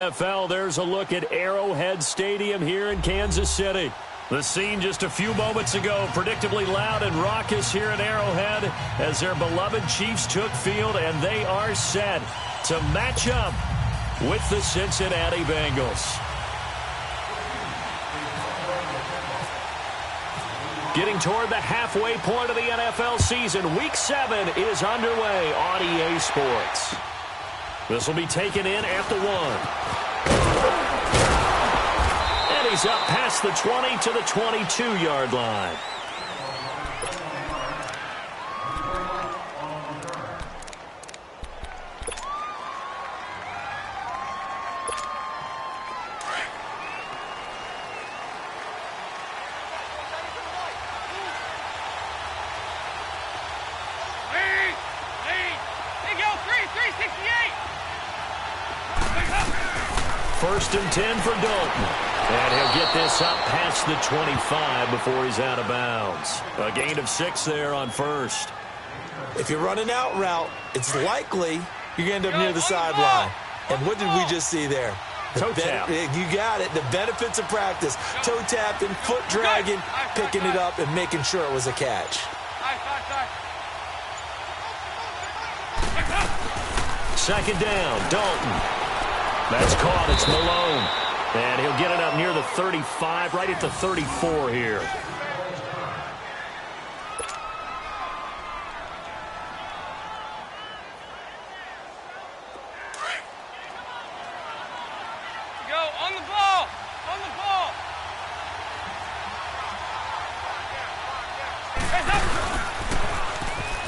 NFL, there's a look at Arrowhead Stadium here in Kansas City. The scene just a few moments ago, predictably loud and raucous here in Arrowhead as their beloved Chiefs took field, and they are set to match up with the Cincinnati Bengals. Getting toward the halfway point of the NFL season, Week 7 is underway on EA Sports. This will be taken in at the 1. And he's up past the 20 to the 22-yard line. First and 10 for Dalton. And he'll get this up past the 25 before he's out of bounds. A gain of 6 there on first. If you're running out route, it's likely you're going to end up near the sideline. And what did we just see there? Toe tap. You got it. The benefits of practice. Toe tapping, foot dragging, picking it up, and making sure it was a catch. Second down, Dalton. That's caught. It's Malone. And he'll get it up near the 35, right at the 34 here. Go on the ball. On the ball.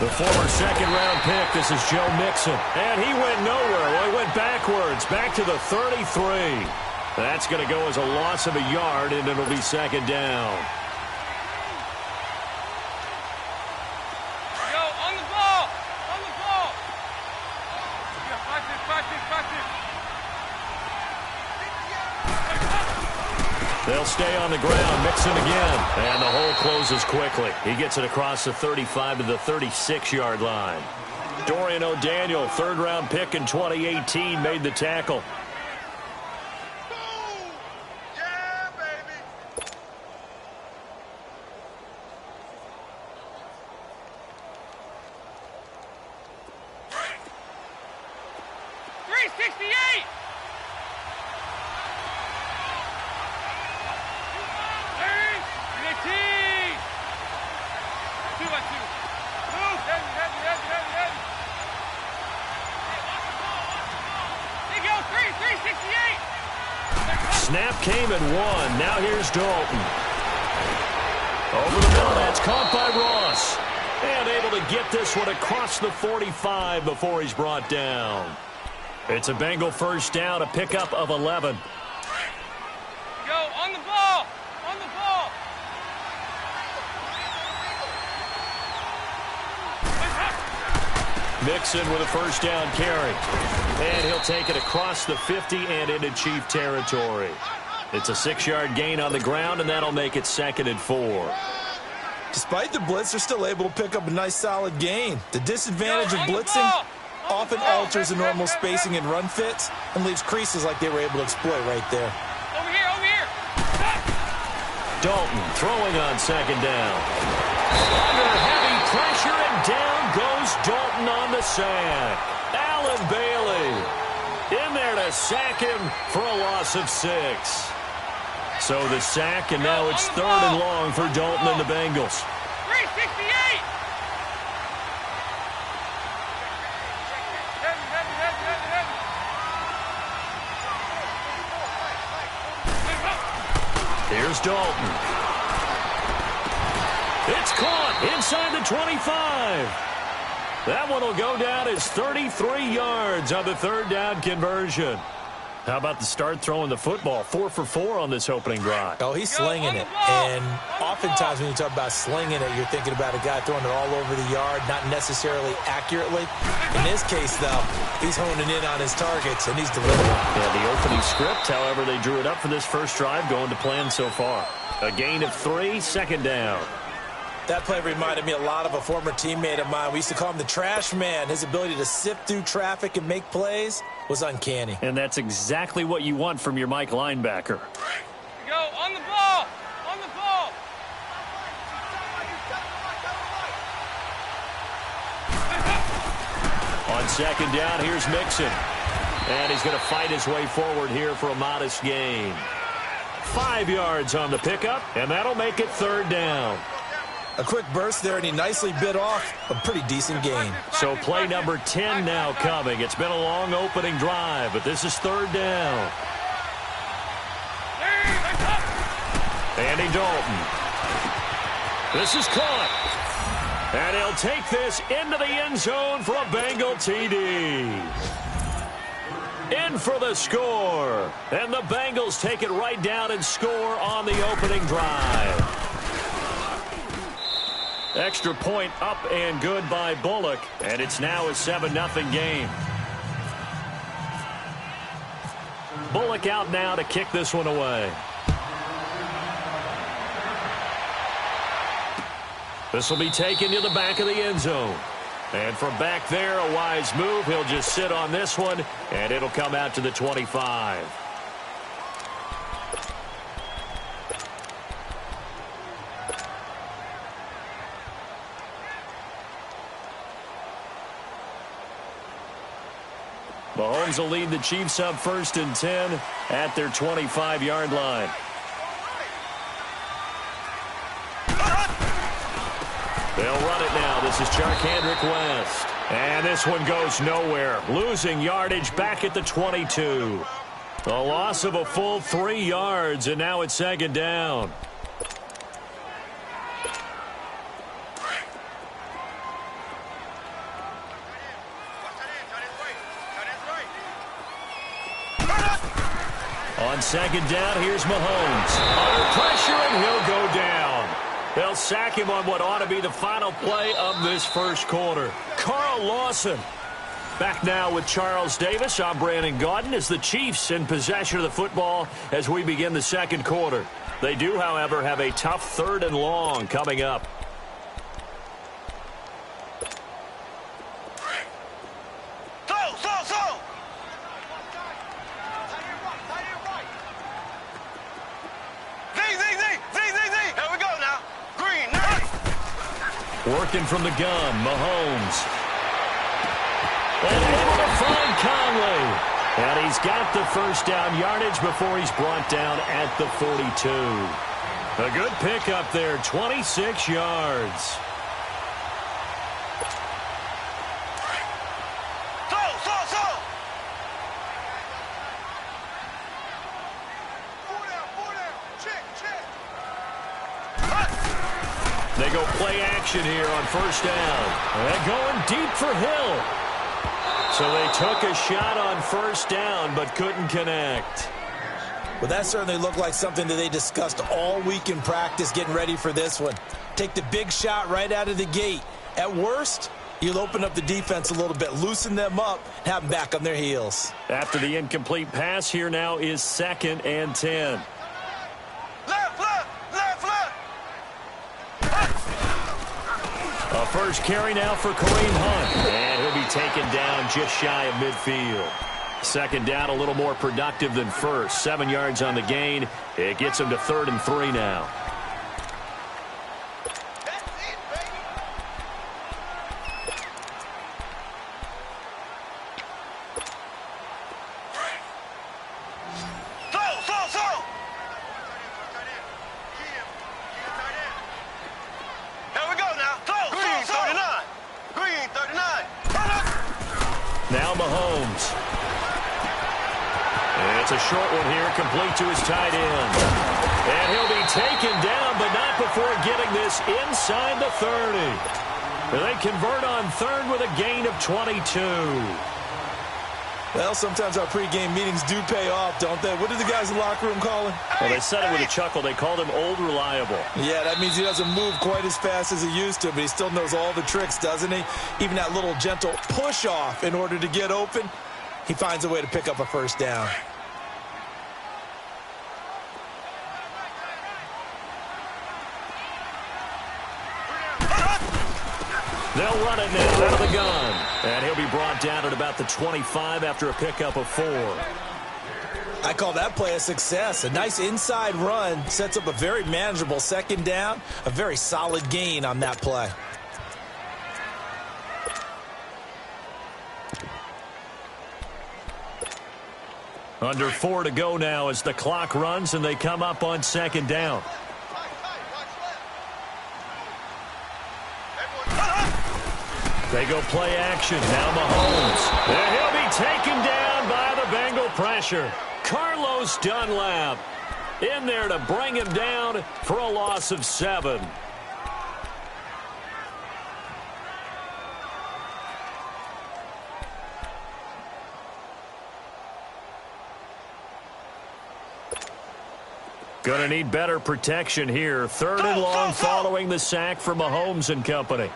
The former second-round pick, this is Joe Mixon. And he went nowhere. Well, he went backwards, back to the 33. That's going to go as a loss of a yard, and it'll be second down. Go on the ball. On the ball. Practice. They'll stay on the ground. Mixon again. And the hole closes quickly. He gets it across the 35 to the 36-yard line. Dorian O'Daniel, third-round pick in 2018, made the tackle. Yeah, baby. 368. Snap came and won. Now here's Dalton. Over the middle, that's caught by Ross. And able to get this one across the 45 before he's brought down. It's a Bengal first down, a pickup of 11. Go on the ball. On the ball. Mixon with a first down carry. And he'll take it across the 50 and into Chief territory. It's a 6-yard gain on the ground, and that'll make it 2nd and 4. Despite the blitz, they're still able to pick up a nice, solid gain. The disadvantage of blitzing often alters the normal spacing and run fits and leaves creases like they were able to exploit right there. Over here. Dalton throwing on second down. Under heavy pressure, and down goes Dalton on the sack. Allen Bailey in there to sack him for a loss of 6. So the sack, and now it's 3rd and long for Dalton and the Bengals. 368. Here's Dalton. It's caught inside the 25. That one will go down as 33 yards on the 3rd down conversion. How about the start throwing the football? 4 for 4 on this opening drive. Oh, he's slinging it. And oftentimes when you talk about slinging it, you're thinking about a guy throwing it all over the yard, not necessarily accurately. In this case, though, he's honing in on his targets, and he's delivering. Yeah, the opening script, however, they drew it up for this first drive, going to plan so far. A gain of 3, 2nd down. That play reminded me a lot of a former teammate of mine. We used to call him the trash man. His ability to sift through traffic and make plays. was uncanny. And that's exactly what you want from your Mike linebacker. Go on the ball. On the ball. On second down, here's Mixon. And he's going to fight his way forward here for a modest gain. 5 yards on the pickup, and that'll make it third down. A quick burst there, and he nicely bit off a pretty decent gain. So play number 10 now coming. It's been a long opening drive, but this is third down. Andy Dalton. This is caught. And he'll take this into the end zone for a Bengal TD. In for the score. And the Bengals take it right down and score on the opening drive. Extra point up and good by Bullock. And it's now a 7-0 game. Bullock out now to kick this one away. This will be taken to the back of the end zone. And from back there, a wise move. He'll just sit on this one, and it'll come out to the 25. Mahomes will lead the Chiefs up 1st and 10 at their 25-yard line. They'll run it now. This is Charkandrick West. And this one goes nowhere. Losing yardage back at the 22. A loss of a full 3 yards, and now it's second down. On second down, here's Mahomes. Under pressure, and he'll go down. They'll sack him on what ought to be the final play of this first quarter. Carl Lawson back now with Charles Davis. I'm Brandon Gaudin as the Chiefs in possession of the football as we begin the second quarter. They do, however, have a tough 3rd and long coming up. Working from the gun, Mahomes. And able to find Conley. And he's got the first down yardage before he's brought down at the 42. A good pickup there, 26 yards. They go play action here on first down. And going deep for Hill. So they took a shot on first down but couldn't connect. Well, that certainly looked like something that they discussed all week in practice getting ready for this one. Take the big shot right out of the gate. At worst, you'll open up the defense a little bit, loosen them up, and have them back on their heels. After the incomplete pass, here now is 2nd and 10. A first carry now for Kareem Hunt. And he'll be taken down just shy of midfield. Second down a little more productive than first. 7 yards on the gain. It gets him to 3rd and 3 now. Now Mahomes. And it's a short one here, complete to his tight end. And he'll be taken down, but not before getting this inside the 30. And they convert on 3rd with a gain of 22. Well, sometimes our pregame meetings do pay off, don't they? What did the guys in the locker room call him? Well, they said it with a chuckle. They called him Old Reliable. Yeah, that means he doesn't move quite as fast as he used to, but he still knows all the tricks, doesn't he? Even that little gentle push-off in order to get open, he finds a way to pick up a first down. They'll run it now out of the gun. And he'll be brought down at about the 25 after a pickup of 4. I call that play a success. A nice inside run sets up a very manageable second down, a very solid gain on that play. Under 4 to go now as the clock runs and they come up on second down. They go play action. Now Mahomes. And he'll be taken down by the Bengal pressure. Carlos Dunlap in there to bring him down for a loss of 7. Going to need better protection here. 3rd and long following the sack for Mahomes and company.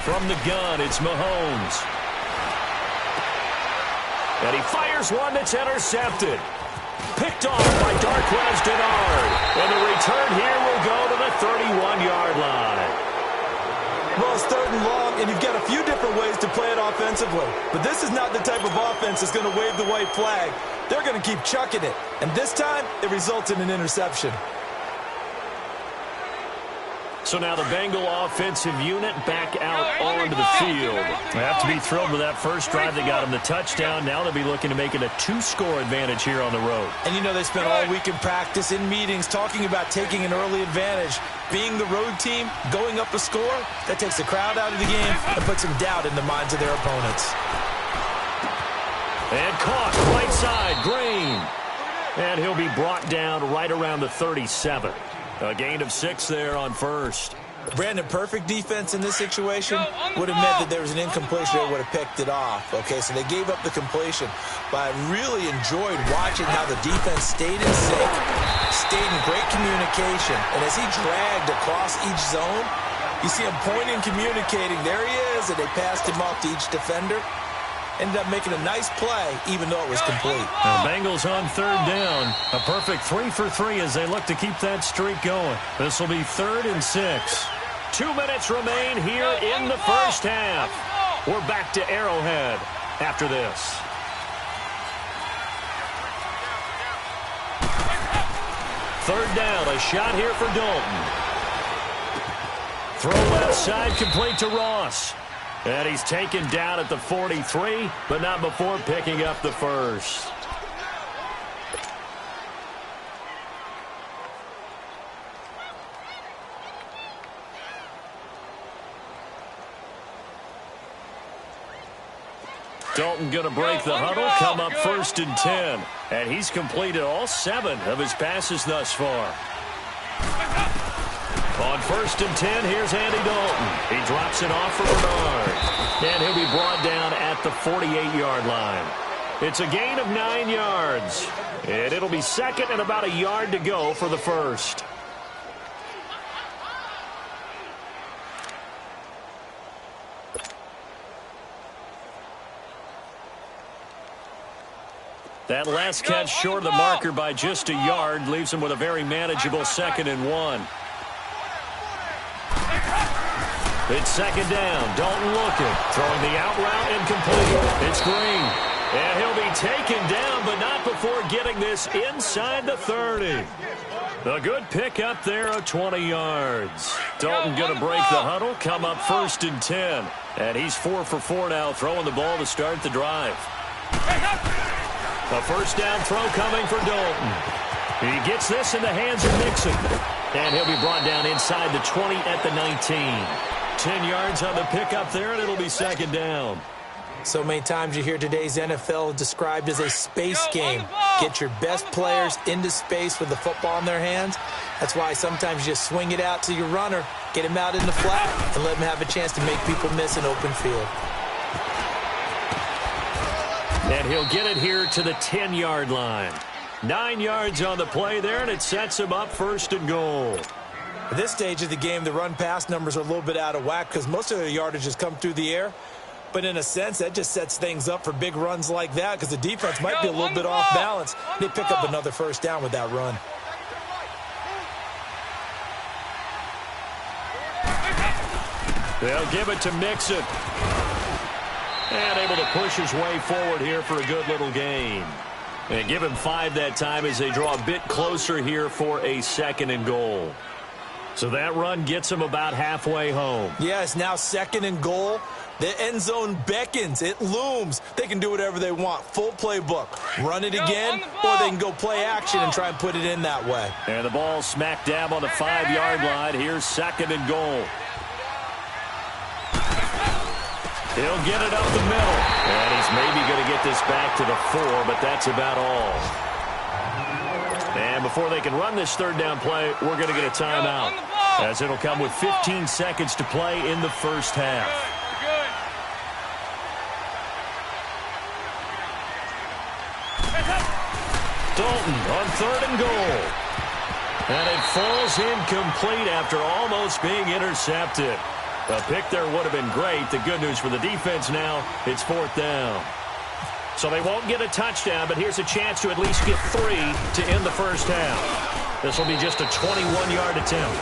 From the gun, it's Mahomes. And he fires one that's intercepted. Picked off by Darquez Denard. And the return here will go to the 31-yard line. Well, it's 3rd and long, and you've got a few different ways to play it offensively. But this is not the type of offense that's going to wave the white flag. They're going to keep chucking it. And this time, it results in an interception. So now the Bengal offensive unit back out onto the field. They have to be thrilled with that first drive. They got them the touchdown. Now they'll be looking to make it a 2-score advantage here on the road. And you know they spent all week in practice, in meetings, talking about taking an early advantage. Being the road team, going up a score, that takes the crowd out of the game and puts some doubt in the minds of their opponents. And caught right side, Green. And he'll be brought down right around the 37. A gain of 6 there on first. Brandon, perfect defense in this situation would have meant that there was an incompletion that would have picked it off. Okay, so they gave up the completion. But I really enjoyed watching how the defense stayed in sync, stayed in great communication. And as he dragged across each zone, you see him pointing, communicating. There he is, and they passed him off to each defender. Ended up making a nice play, even though it was complete. Now, Bengals on 3rd down. A perfect 3 for 3 as they look to keep that streak going. This will be 3rd and 6. 2 minutes remain here in the first half. We're back to Arrowhead after this. Third down, a shot here for Dalton. Throw left side, complete to Ross. And he's taken down at the 43, but not before picking up the first. Dalton going to break the huddle, come up 1st and 10. And he's completed all 7 of his passes thus far. On 1st and 10, here's Andy Dalton. He drops it off for Bernard. And he'll be brought down at the 48-yard line. It's a gain of 9 yards. And it'll be 2nd and about a yard to go for the first. That last catch short of the marker by just a yard leaves him with a very manageable 2nd and 1. It's 2nd down. Dalton looking. Throwing the out route incomplete. It's Green. And he'll be taken down, but not before getting this inside the 30. A good pick up there of 20 yards. Dalton going to break the huddle, come up 1st and 10. And he's 4 for 4 now, throwing the ball to start the drive. A first down throw coming for Dalton. He gets this in the hands of Nixon. And he'll be brought down inside the 20 at the 19. 10 yards on the pickup there, and it'll be 2nd down. So many times you hear today's NFL described as a space game. Get your best players into space with the football in their hands. That's why sometimes you just swing it out to your runner, get him out in the flat, and let him have a chance to make people miss an open field. And he'll get it here to the 10-yard line. 9 yards on the play there, and it sets him up 1st and goal. At this stage of the game, the run-pass numbers are a little bit out of whack because most of their yardage has come through the air. But in a sense, that just sets things up for big runs like that because the defense might be a little bit off balance. They pick up another first down with that run. They'll give it to Mixon. And able to push his way forward here for a good little gain. And give him 5 that time as they draw a bit closer here for a 2nd and goal. So that run gets them about halfway home. Yeah, it's now 2nd and goal. The end zone beckons. It looms. They can do whatever they want. Full playbook. Run it again, or they can go play action and try and put it in that way. And the ball smack dab on the 5-yard line. Here's 2nd and goal. He'll get it up the middle. And he's maybe going to get this back to the 4, but that's about all. And before they can run this 3rd down play, we're going to get a timeout, as it'll come with 15 seconds to play in the first half. Good. Dalton on 3rd and goal. And it falls incomplete after almost being intercepted. A pick there would have been great. The good news for the defense now, it's 4th down. So they won't get a touchdown, but here's a chance to at least get 3 to end the first half. This will be just a 21-yard attempt.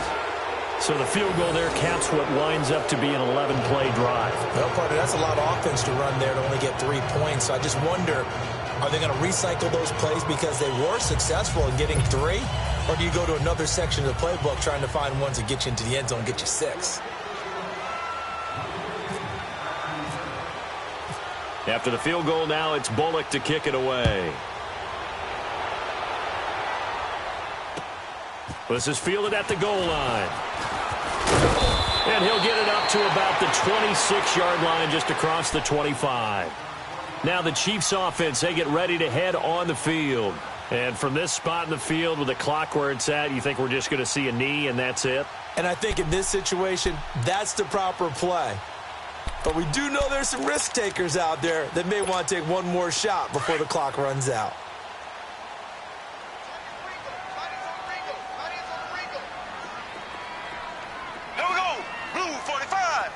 So the field goal there caps what winds up to be an 11-play drive. Well, partner, that's a lot of offense to run there to only get 3 points. So I just wonder, are they going to recycle those plays because they were successful in getting 3? Or do you go to another section of the playbook trying to find ones that get you into the end zone and get you 6? After the field goal now, it's Bullock to kick it away. This is fielded at the goal line. And he'll get it up to about the 26-yard line, just across the 25. Now the Chiefs offense, they get ready to head on the field. And from this spot in the field with the clock where it's at, you think we're just going to see a knee and that's it? And I think in this situation, that's the proper play. But we do know there's some risk takers out there that may want to take one more shot before the clock runs out. Here we go. Blue 45.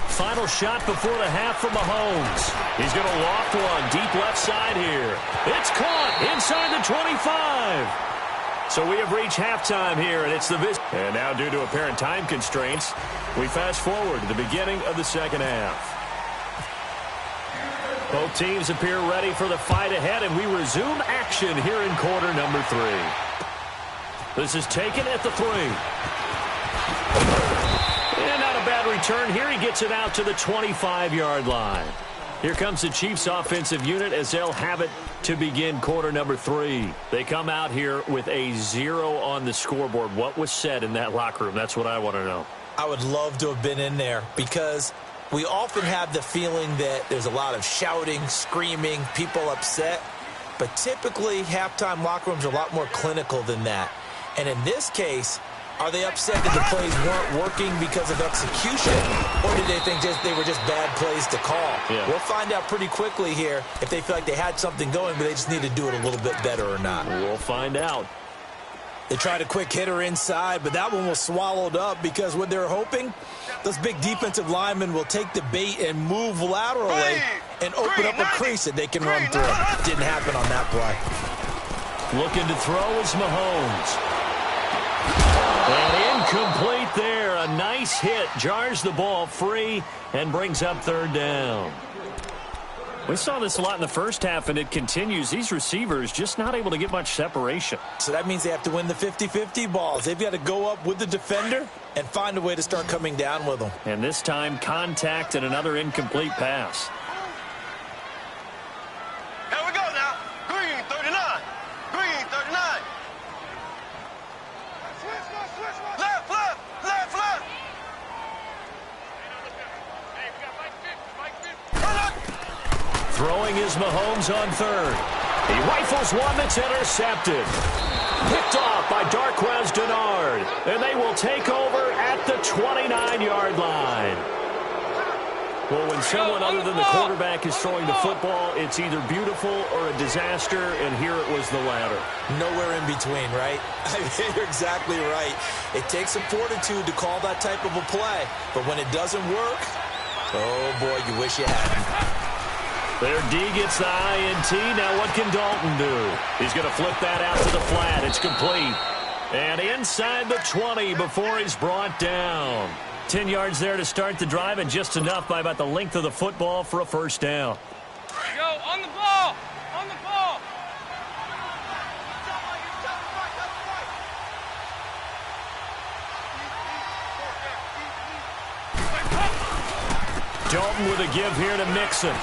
Final shot before the half from Mahomes. He's going to loft one deep left side here. It's caught inside the 25. So we have reached halftime here, and it's the visit. And now, due to apparent time constraints, we fast forward to the beginning of the second half. Both teams appear ready for the fight ahead, and we resume action here in quarter number 3. This is taken at the 3. And not a bad return here. He gets it out to the 25-yard line. Here comes the Chiefs offensive unit as they'll have it to begin quarter number 3. They come out here with a 0 on the scoreboard. What was said in that locker room? That's what I want to know. I would love to have been in there because we often have the feeling that there's a lot of shouting, screaming, people upset. But typically, halftime locker rooms are a lot more clinical than that. And in this case, are they upset that the plays weren't working because of execution, or did they think they were just bad plays to call? Yeah. We'll find out pretty quickly here if they feel like they had something going, but they just need to do it a little bit better or not. We'll find out. They tried a quick hitter inside, but that one was swallowed up because what they're hoping, those big defensive linemen will take the bait and move laterally and open up a crease that they can run through. Didn't happen on that play. Looking to throw is Mahomes. And incomplete there. A nice hit. Jars the ball free and brings up 3rd down. We saw this a lot in the first half, and it continues. These receivers just not able to get much separation. So that means they have to win the 50-50 balls. They've got to go up with the defender and find a way to start coming down with them. And this time, contact and another incomplete pass. Here we go now. Green 39. Green 39. Left, left, left, left. Throwing is Mahomes on 3rd. He rifles one that's intercepted. Picked off by Darquez Dennard. And they will take over at the 29-yard line. Well, when someone other than the quarterback is throwing the football, it's either beautiful or a disaster, and here it was the latter. Nowhere in between, right? I mean, you're exactly right. It takes some fortitude to call that type of a play, but when it doesn't work, oh boy, you wish you hadn't. Their D gets the INT. Now what can Dalton do? He's going to flip that out to the flat. It's complete. And inside the 20 before he's brought down. 10 yards there to start the drive, and just enough by about the length of the football for a first down. Go on the ball. On the ball. Dalton with a give here to Mixon.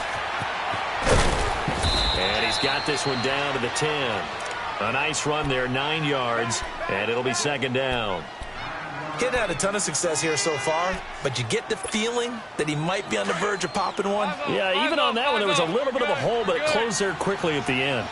And he's got this one down to the 10. A nice run there, 9 yards, and it'll be second down. Getting had a ton of success here so far, but you get the feeling that he might be on the verge of popping one. Yeah, even on that one, there was a little bit of a hole, but it closed there quickly at the end.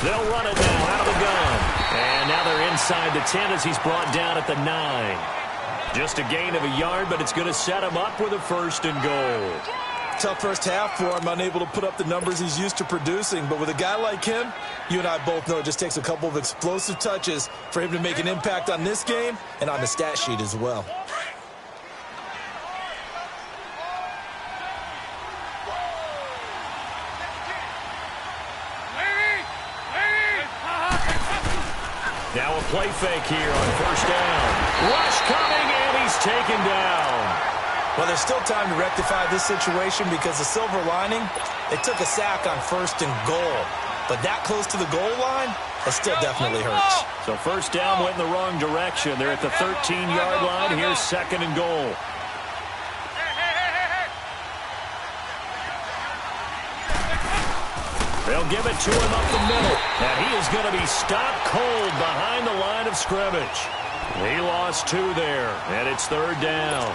They'll run it now out of the gun. And now they're inside the 10 as he's brought down at the 9. Just a gain of a yard, but it's going to set him up with a first and goal. Tough first half for him, unable to put up the numbers he's used to producing. But with a guy like him, you and I both know it just takes a couple of explosive touches for him to make an impact on this game and on the stat sheet as well. Now a play fake here on first down. Rush coming, and he's taken down. Well, there's still time to rectify this situation because the silver lining, they took a sack on first and goal. But that close to the goal line, that still definitely hurts. So first down went in the wrong direction. They're at the 13-yard line. Here's second and goal. They'll give it to him up the middle. And he is going to be stopped cold behind the line of scrimmage. He lost 2 there, and it's third down.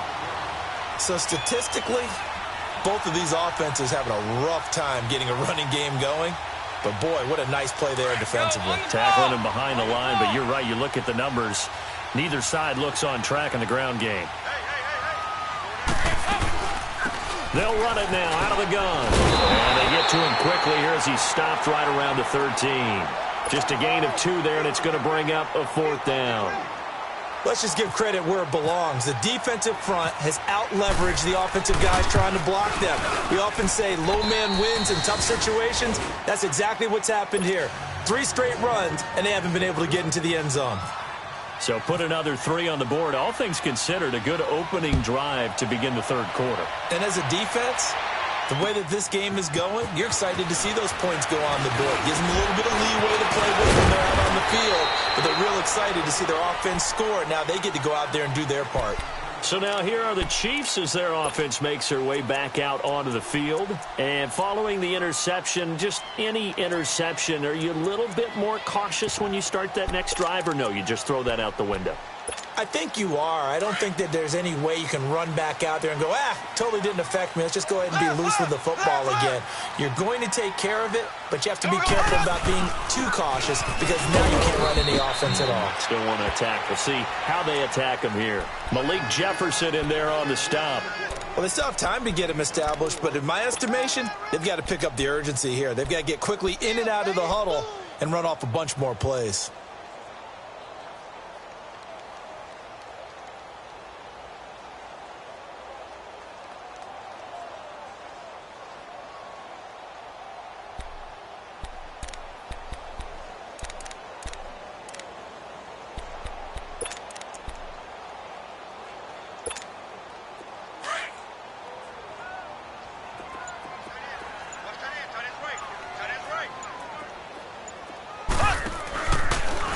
So statistically, both of these offenses having a rough time getting a running game going. But, boy, what a nice play there defensively. Tackling him behind the line, but you're right. You look at the numbers. Neither side looks on track in the ground game. They'll run it now out of the gun. And they get to him quickly here as he's stopped right around the 13. Just a gain of 2 there, and it's going to bring up a fourth down. Let's just give credit where it belongs. The defensive front has out-leveraged the offensive guys trying to block them. We often say low man wins in tough situations. That's exactly what's happened here. 3 straight runs, and they haven't been able to get into the end zone. So put another 3 on the board. All things considered, a good opening drive to begin the third quarter. And as a defense, the way that this game is going, you're excited to see those points go on the board. Gives them a little bit of leeway to play with when they're out on the field, but they're real excited to see their offense score. Now they get to go out there and do their part. So now here are the Chiefs as their offense makes their way back out onto the field. And following the interception, just any interception, are you a little bit more cautious when you start that next drive, or no, you just throw that out the window? I think you are. I don't think that there's any way you can run back out there and go, totally didn't affect me. Let's just go ahead and be loose with the football again. You're going to take care of it, but you have to be careful about being too cautious because now you can't run any offense at all. Still want to attack. We'll see how they attack him here. Malik Jefferson in there on the stop. Well, they still have time to get him established, but in my estimation, they've got to pick up the urgency here. They've got to get quickly in and out of the huddle and run off a bunch more plays.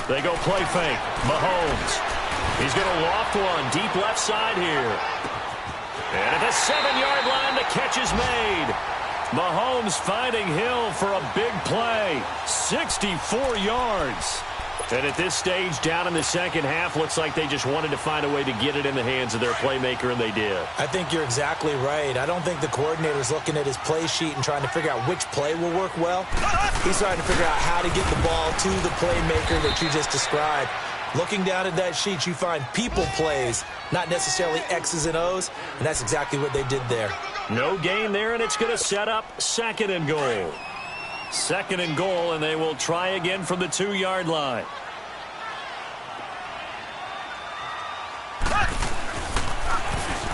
They go play fake. Mahomes. He's going to loft one deep left side here. And at the 7-yard line, the catch is made. Mahomes finding Hill for a big play. 64 yards. And at this stage, down in the second half, looks like they just wanted to find a way to get it in the hands of their playmaker, and they did. I think you're exactly right. I don't think the coordinator's looking at his play sheet and trying to figure out which play will work well. He's trying to figure out how to get the ball to the playmaker that you just described. Looking down at that sheet, you find people plays, not necessarily X's and O's, and that's exactly what they did there. No gain there, and it's going to set up second and goal. Second and goal, and they will try again from the 2-yard line.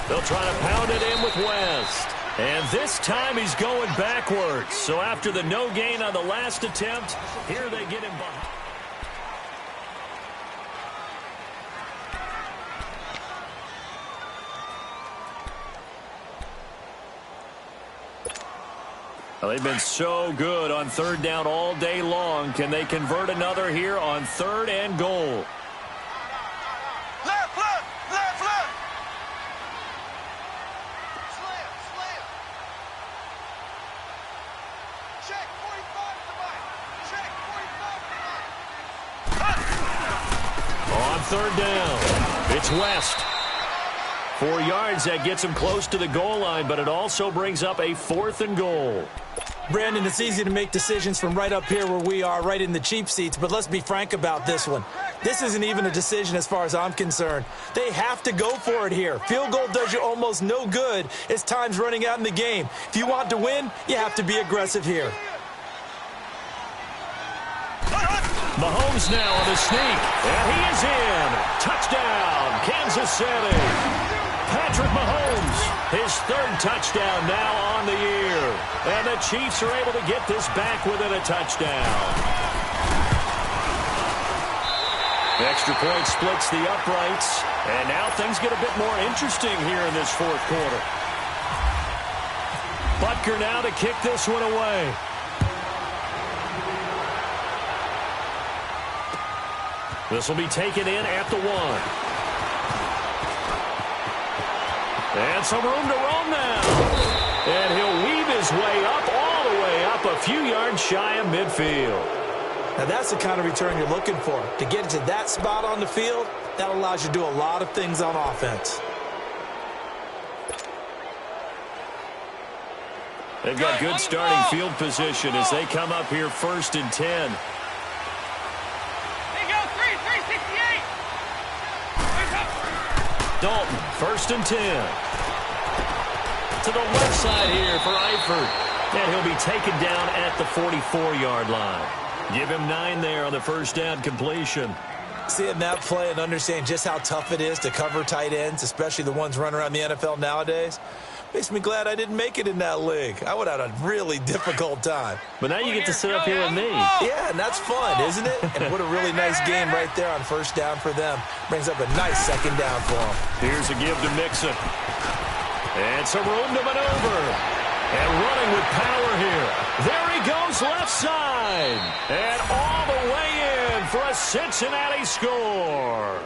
They'll try to pound it in with West. And this time he's going backwards. So after the no gain on the last attempt, here they get him behind. they've been so good on third down all day long. Can they convert another here on 3rd and goal? Left, left, left, left. Slam, slam. Check, 45 to Mike. Check, 45 to Mike. On 3rd down, it's West. 4 yards, that gets him close to the goal line, but it also brings up a 4th and goal. Brandon, it's easy to make decisions from right up here where we are, right in the cheap seats, but let's be frank about this one. This isn't even a decision as far as I'm concerned. They have to go for it here. Field goal does you almost no good as time's running out in the game. If you want to win, you have to be aggressive here. Mahomes now on the sneak, and he is in. Touchdown, Kansas City. Patrick Mahomes, his 3rd touchdown now on the year. And the Chiefs are able to get this back within a touchdown. The extra point splits the uprights. And now things get a bit more interesting here in this 4th quarter. Butker now to kick this one away. This will be taken in at the 1. And some room to roam now. And he'll weave his way up, all the way up, a few yards shy of midfield. Now that's the kind of return you're looking for. To get to that spot on the field, that allows you to do a lot of things on offense. They've got good starting field position as they come up here 1st and 10. Dalton, 1st and 10. To the left side here for Eifert. And he'll be taken down at the 44-yard line. Give him 9 there on the 1st down completion. Seeing that play and understanding just how tough it is to cover tight ends, especially the ones running around the NFL nowadays, makes me glad I didn't make it in that league. I would have had a really difficult time. But now you get to sit up here with me. Yeah, and that's fun, isn't it? And what a really nice game right there on 1st down for them. Brings up a nice 2nd down for them. Here's a give to Mixon. And some room to maneuver. And running with power here. There he goes left side. And all the way in for a Cincinnati score.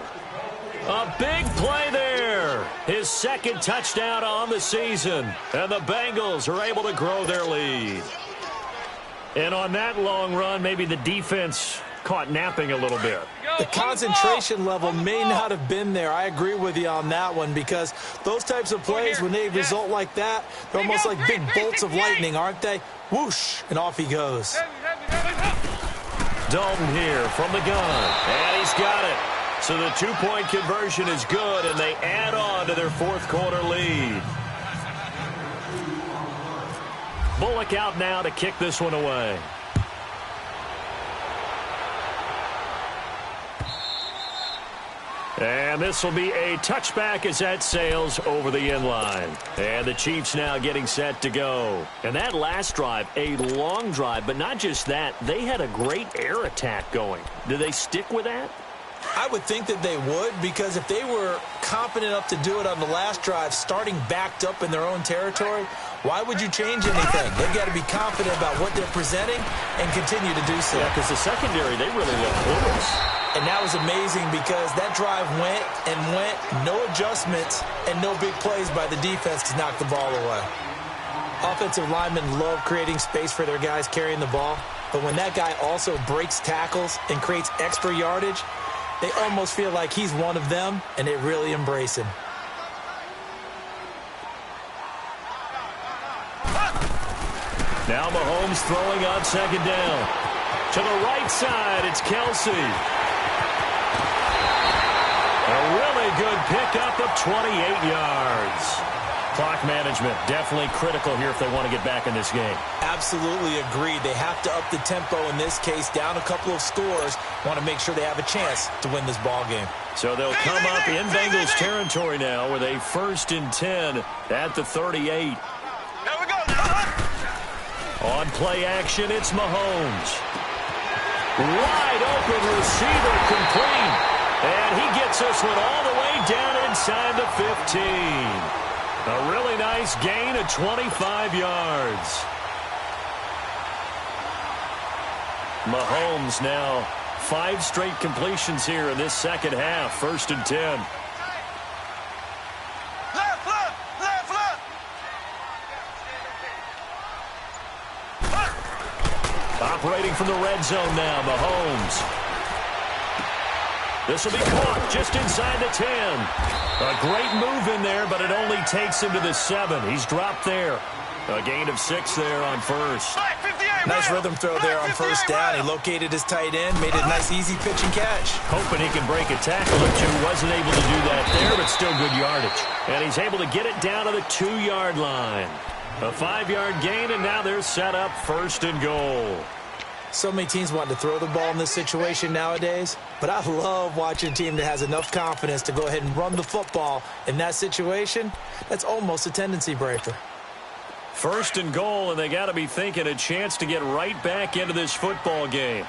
A big play there. His 2nd touchdown on the season. And the Bengals are able to grow their lead. And on that long run, maybe the defense caught napping a little bit. The concentration level may not have been there. I agree with you on that one because those types of plays, when they result like that, they're almost like big bolts of lightning, aren't they? Whoosh, and off he goes. Dalton here from the gun. And he's got it. So the 2-point conversion is good, and they add on to their 4th quarter lead. Bullock out now to kick this one away. And this will be a touchback as that sails over the end line. And the Chiefs now getting set to go. And that last drive, a long drive, but not just that. They had a great air attack going. Do they stick with that? I would think that they would, because if they were confident enough to do it on the last drive, starting backed up in their own territory, why would you change anything? They've got to be confident about what they're presenting and continue to do so. Yeah, because the secondary, they really look close. And that was amazing because that drive went and went, no adjustments, and no big plays by the defense to knock the ball away. Offensive linemen love creating space for their guys carrying the ball, but when that guy also breaks tackles and creates extra yardage, they almost feel like he's one of them, and they really embrace him. Now Mahomes throwing on 2nd down. To the right side, it's Kelsey. A really good pickup of 28 yards. Clock management definitely critical here if they want to get back in this game. Absolutely agreed. They have to up the tempo in this case, down a couple of scores. Want to make sure they have a chance to win this ball game. So they'll come up in Bengals territory now with a 1st and 10 at the 38. There we go now. On play action, it's Mahomes. Wide open receiver complete. And he gets this one all the way down inside the 15. A really nice gain of 25 yards. Mahomes now 5 straight completions here in this second half. 1st and 10. Left, left, left, left. Operating from the red zone now, Mahomes. This will be caught just inside the 10. A great move in there, but it only takes him to the 7. He's dropped there. A gain of 6 there on first. Nice rhythm throw there on first down. He located his tight end, made it a nice easy pitch and catch. Hoping he can break a tackle or two. Wasn't able to do that there, but still good yardage. And he's able to get it down to the 2-yard line. A 5-yard gain, and now they're set up 1st and goal. So many teams want to throw the ball in this situation nowadays, but I love watching a team that has enough confidence to go ahead and run the football in that situation. That's almost a tendency breaker. 1st and goal, and they got to be thinking a chance to get right back into this football game.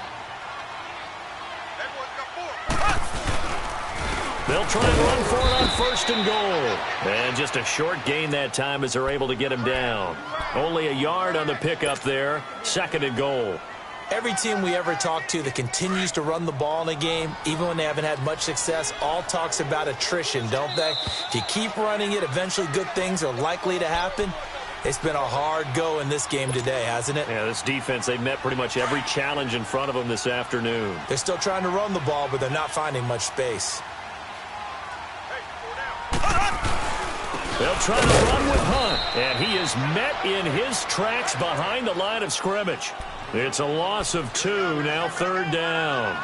They'll try and run for it on 1st and goal. And just a short gain that time as they're able to get him down. Only a yard on the pickup there. 2nd and goal. Every team we ever talk to that continues to run the ball in a game, even when they haven't had much success, all talks about attrition, don't they? If you keep running it, eventually good things are likely to happen. It's been a hard go in this game today, hasn't it? Yeah, this defense, they've met pretty much every challenge in front of them this afternoon. They're still trying to run the ball, but they're not finding much space. They'll try to run with Hunt, and he is met in his tracks behind the line of scrimmage. It's a loss of 2, now 3rd down.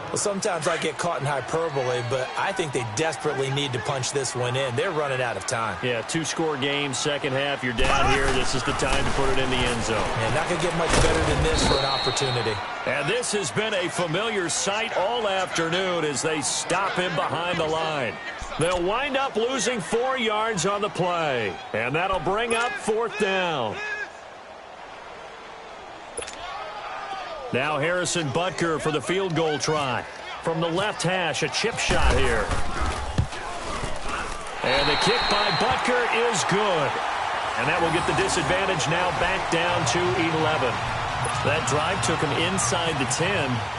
Well, sometimes I get caught in hyperbole, but I think they desperately need to punch this one in. They're running out of time. Yeah, 2-score game, second half, you're down here. This is the time to put it in the end zone. And not going to get much better than this for an opportunity. And this has been a familiar sight all afternoon as they stop him behind the line. They'll wind up losing 4 yards on the play, and that'll bring up 4th down. Now Harrison Butker for the field goal try. From the left hash, a chip shot here. And the kick by Butker is good. And that will get the disadvantage now back down to 11. That drive took him inside the 10.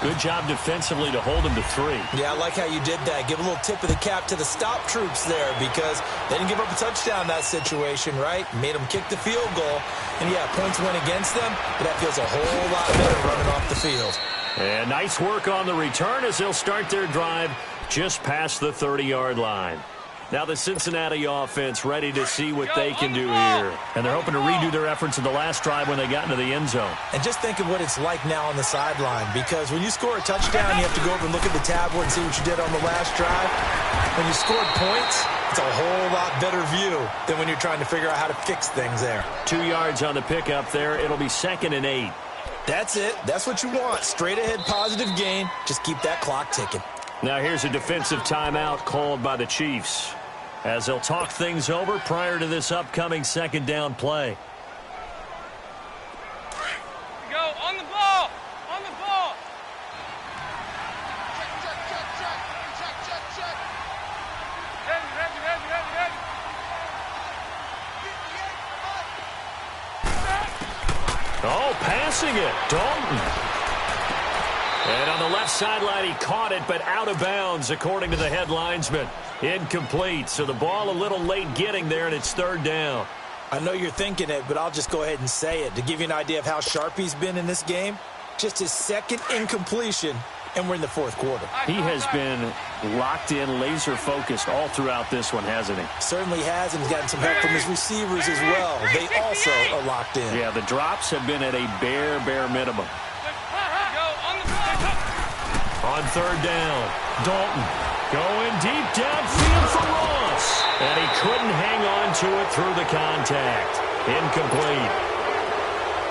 Good job defensively to hold him to 3. Yeah, I like how you did that. Give a little tip of the cap to the stop troops there because they didn't give up a touchdown in that situation, right? Made them kick the field goal. And, yeah, points went against them, but that feels a whole lot better running off the field. And nice work on the return as they'll start their drive just past the 30-yard line. Now the Cincinnati offense ready to see what they can do here. And they're hoping to redo their efforts in the last drive when they got into the end zone. And just think of what it's like now on the sideline, because when you score a touchdown, you have to go over and look at the tablet and see what you did on the last drive. When you scored points, it's a whole lot better view than when you're trying to figure out how to fix things there. 2 yards on the pickup there. It'll be 2nd and 8. That's it. That's what you want. Straight ahead positive gain. Just keep that clock ticking. Now here's a defensive timeout called by the Chiefs as they'll talk things over prior to this upcoming 2nd down play. Go on the ball. On the ball. Check. Ready. Oh, passing it. Dalton. And on the left sideline, he caught it, but out of bounds, according to the head linesman. Incomplete, so the ball a little late getting there, and it's 3rd down. I know you're thinking it, but I'll just go ahead and say it. To give you an idea of how sharp he's been in this game, just his 2nd incompletion, and we're in the 4th quarter. He has been locked in, laser-focused all throughout this one, hasn't he? Certainly has, and he's gotten some help from his receivers as well. They also are locked in. Yeah, the drops have been at a bare minimum. On 3rd down, Dalton going deep downfield for Ross. And he couldn't hang on to it through the contact. Incomplete.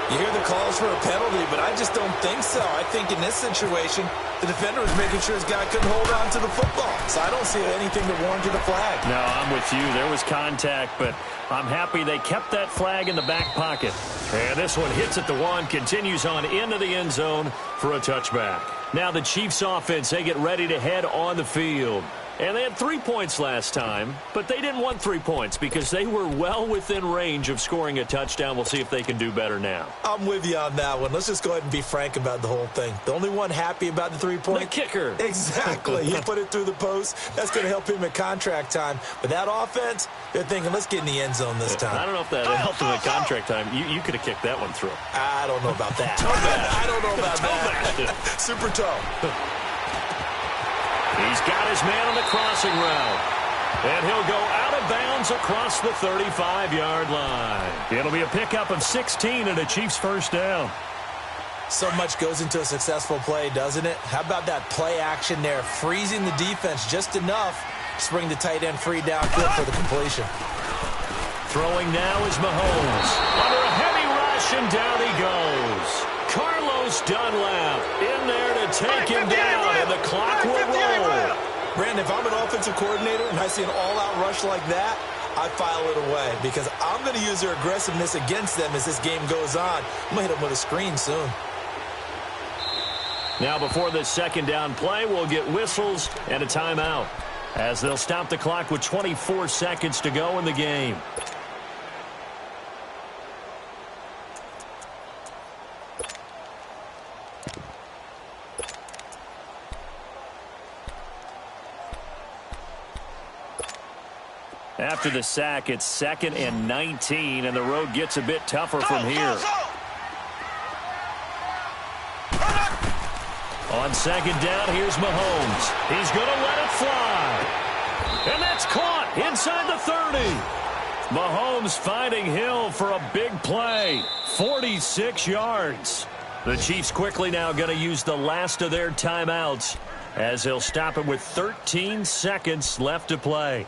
You hear the calls for a penalty, but I just don't think so. I think in this situation, the defender was making sure his guy couldn't hold on to the football. So I don't see anything that warranted a flag. No, I'm with you. There was contact, but I'm happy they kept that flag in the back pocket. And this one hits at the 1, continues on into the end zone for a touchback. Now the Chiefs offense, they get ready to head on the field. And they had 3 points last time, but they didn't want 3 points because they were well within range of scoring a touchdown. We'll see if they can do better now. I'm with you on that one. Let's just go ahead and be frank about the whole thing. The only one happy about the 3-point? The kicker. Exactly. He put it through the post. That's going to help him at contract time. But that offense, they're thinking, let's get in the end zone this time. I don't know if that helped him at contract time. You could have kicked that one through. I don't know about that. I don't know about that. Super toe. He's got his man on the crossing route. And he'll go out of bounds across the 35-yard line. It'll be a pickup of 16 and a Chiefs first down. So much goes into a successful play, doesn't it? How about that play action there? Freezing the defense just enough to bring the tight end free downfield for the completion. Throwing now is Mahomes. Under a heavy rush, and down he goes. Carlos Dunlap in there to take him down, and the clock will roll. Brandon, if I'm an offensive coordinator and I see an all-out rush like that, I file it away because I'm going to use their aggressiveness against them as this game goes on. I'm going to hit them with a screen soon. Now before this second down play, we'll get whistles and a timeout as they'll stop the clock with 24 seconds to go in the game. After the sack, it's 2nd and 19, and the road gets a bit tougher from here. On second down, here's Mahomes. He's going to let it fly. And that's caught inside the 30. Mahomes finding Hill for a big play. 46 yards. The Chiefs quickly now going to use the last of their timeouts as they'll stop it with 13 seconds left to play.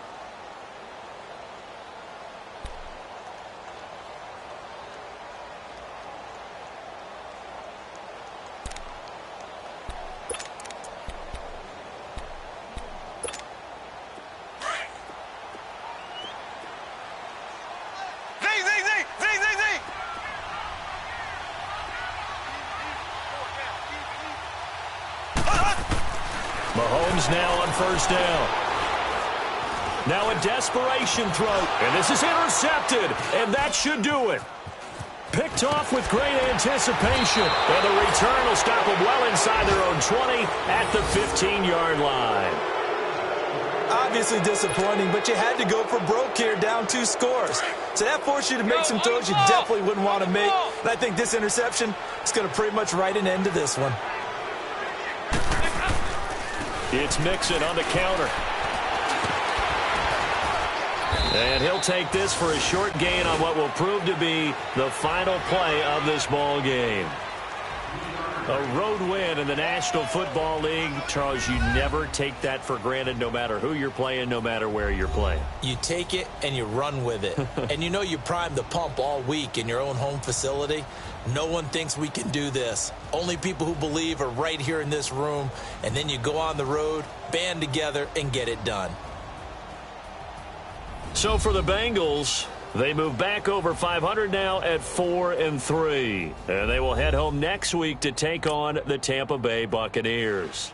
Mahomes now on first down. Now a desperation throw, and this is intercepted, and that should do it. Picked off with great anticipation, and the return will stop them well inside their own 20 at the 15-yard line. Obviously disappointing, but you had to go for broke here, down 2 scores. So that forced you to make some throws you definitely wouldn't want to make. And I think this interception is going to pretty much write an end to this one. It's Mixon on the counter. And he'll take this for a short gain on what will prove to be the final play of this ball game. A road win in the National Football League. Charles, you never take that for granted no matter who you're playing, no matter where you're playing. You take it and you run with it. And you know you primed the pump all week in your own home facility. No one thinks we can do this. Only people who believe are right here in this room. And then you go on the road, band together, and get it done. So for the Bengals, they move back over 500 now at 4-3. And they will head home next week to take on the Tampa Bay Buccaneers.